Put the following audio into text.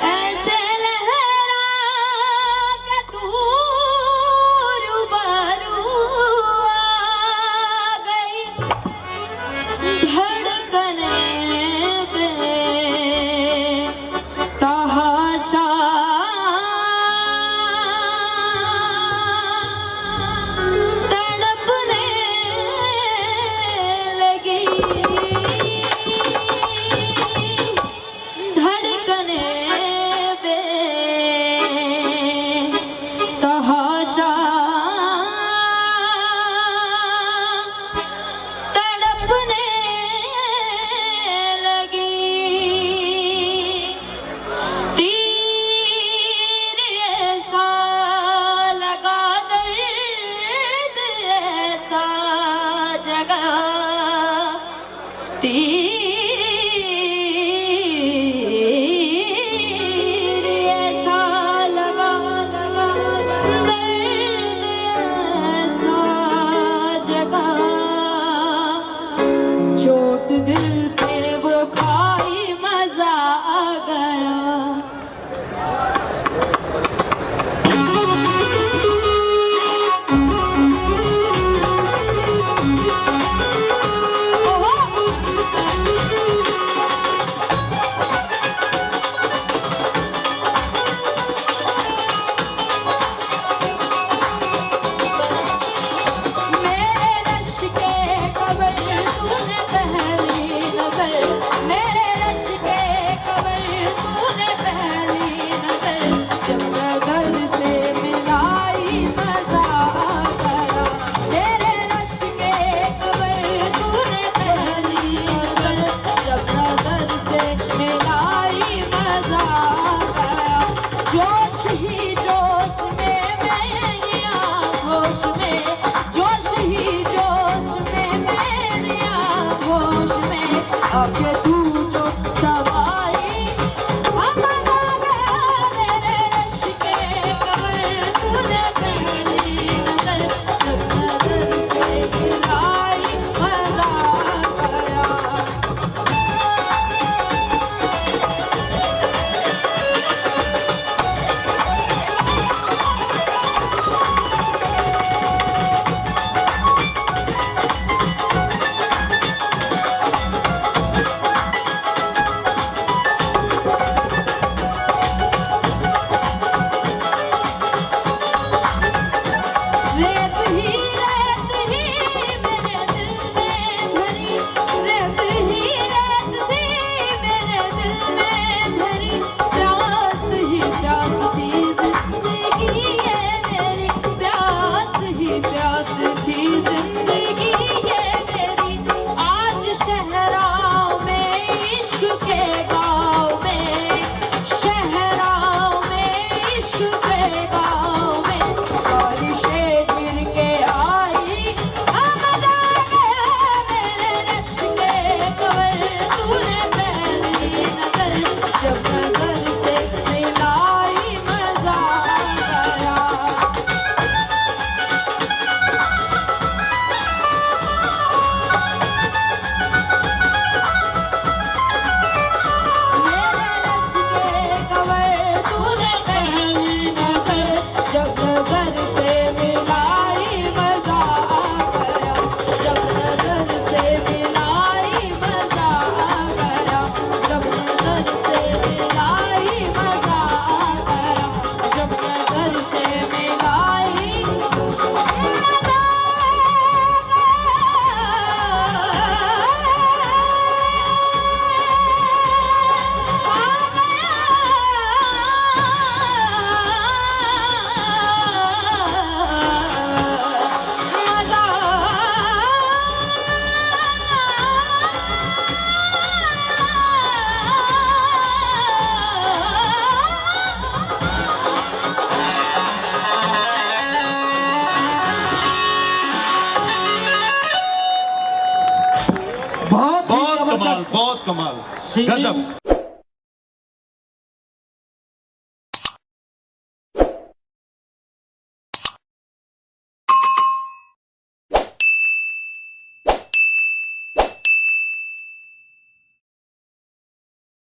ऐसे लहरा के तू रूबरू आ गई, धड़कने पे तहाशा तड़पने लगी, धड़कने पे तहाशा तड़पने लगी। तीर ऐसा लगा, दर्द ऐसा जगा, तीर ऐसा लगा, दर्द ऐसा जगा, चोट दिल पे वो खाई मजा आ गया। मेरे रश के कबर तूने पहली नजर, मेरे रश के कबर तूने पहली नजर, जब नजर से मिलाई मजा आ गया। मेरे रश के कबर तूने पहली नजर, जब नजर से मिलाई मजा आ गया। जोश ही जोश में मेरी आँखोश में, जोश ही जोश में मेरी आँखोश में, आके तू जो सवाई मजा आ गया। मेरे रश के कबर तूने पहली नजर, जब नजर से मिलाई मजा आ गया। रेत ही मेरे दिल में भरी, रेत ही मेरे दिल में भरी, प्यास ही प्यास थी जिंदगी ये मेरी, प्यास ही प्यास थी जिंदगी ये मेरी। आज शहरों में इश्क के गाँव में, शहरों में इश्क के गाँव में, बारिशें गिर के आई मजा आ गया। मेरे रश के कबर तूने पहली नजर, जब नजर से मिलाई मजा आ गया। मेरे रश के कबर तूने पहली नजर, जब नजर से मिलाई मजा आ गया, जब नजर से मिलाई मजा आ गया, जब नजर से मिलाई मजा आ गया, जब नजर से मिलाई मजा बहुत कमाल, बहुत कमाल, गजब।